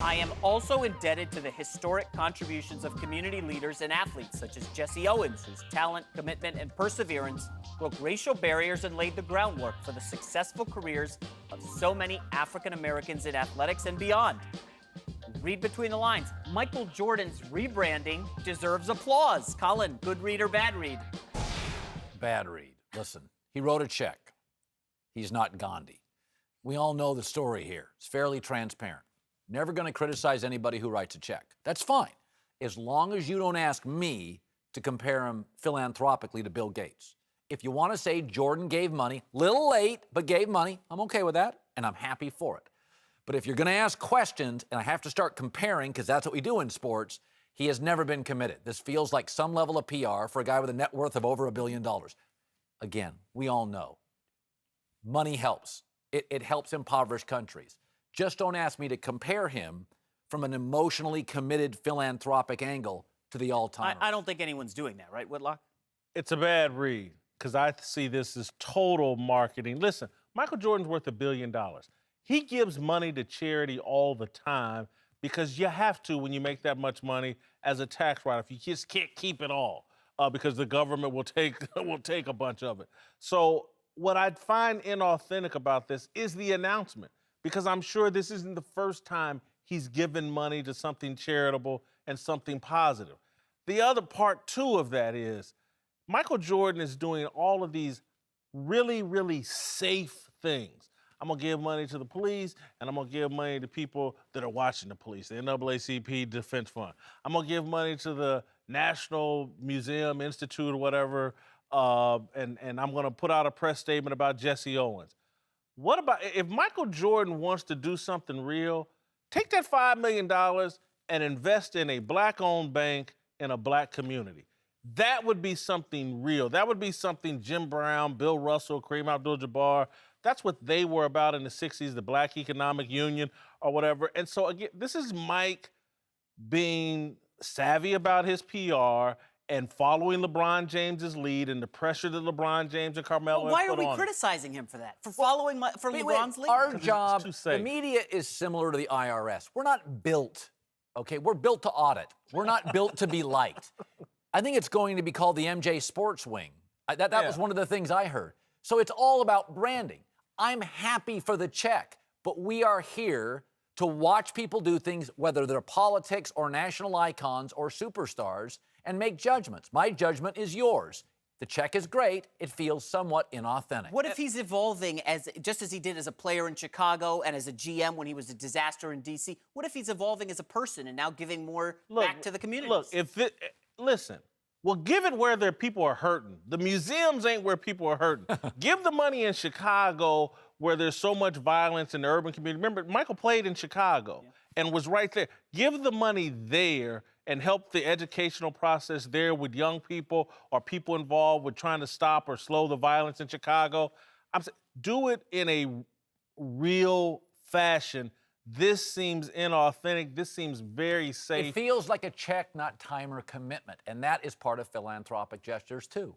I am also indebted to the historic contributions of community leaders and athletes such as Jesse Owens, whose talent, commitment, and perseverance broke racial barriers and laid the groundwork for the successful careers of so many African Americans in athletics and beyond. Read between the lines. Michael Jordan's rebranding deserves applause. Colin, good read or bad read? Bad read. Listen, he wrote a check. He's not Gandhi. We all know the story here. It's fairly transparent. Never going to criticize anybody who writes a check. That's fine, as long as you don't ask me to compare him philanthropically to Bill Gates. If you want to say Jordan gave money, little late, but gave money, I'm okay with that, and I'm happy for it. But if you're going to ask questions, and I have to start comparing, because that's what we do in sports, he has never been committed. This feels like some level of PR for a guy with a net worth of over $1 billion. Again, we all know money helps. It helps impoverished countries. Just don't ask me to compare him from an emotionally committed philanthropic angle to the all-timers. I don't think anyone's doing that, right, Whitlock? It's a bad read, because I see this as total marketing. Listen, Michael Jordan's worth $1 billion. He gives money to charity all the time because you have to when you make that much money as a tax write-off. You just can't keep it all because the government will take a bunch of it. So what I find inauthentic about this is the announcement, because I'm sure this isn't the first time he's given money to something charitable and something positive. The other part, too, of that is Michael Jordan is doing all of these really, really safe things. I'm going to give money to the police, and I'm going to give money to people that are watching the police, the NAACP Defense Fund. I'm going to give money to the National Museum Institute or whatever, and I'm going to put out a press statement about Jesse Owens. What about if Michael Jordan wants to do something real, take that $5 million and invest in a black-owned bank in a black community. That would be something real. That would be something Jim Brown, Bill Russell, Kareem Abdul-Jabbar, that's what they were about in the 60s, the Black Economic Union or whatever. And so, again, this is Mike being savvy about his PR and following LeBron James's lead and the pressure that LeBron James and Carmelo Well, why have are put we on criticizing him for that? For following LeBron's lead? Our job, too safe. the media is similar to the IRS. We're not built, okay? We're built to audit. We're not built to be liked. I think it's going to be called the MJ Sports Wing. That was one of the things I heard. So it's all about branding. I'm happy for the check, but we are here to watch people do things, whether they're politics or national icons or superstars, and make judgments. My judgment is yours. The check is great. It feels somewhat inauthentic. What if he's evolving just as he did as a player in Chicago and as a GM when he was a disaster in D.C.? What if he's evolving as a person and now giving more back to the community? Look, listen. Well, give it where their people are hurting. The museums ain't where people are hurting. Give the money in Chicago where there's so much violence in the urban community. Remember, Michael played in Chicago and was right there. Give the money there and help the educational process there with young people or people involved with trying to stop or slow the violence in Chicago. I'm saying, do it in a real fashion. This seems inauthentic. This seems very safe. It feels like a check, not time or commitment, and that is part of philanthropic gestures, too.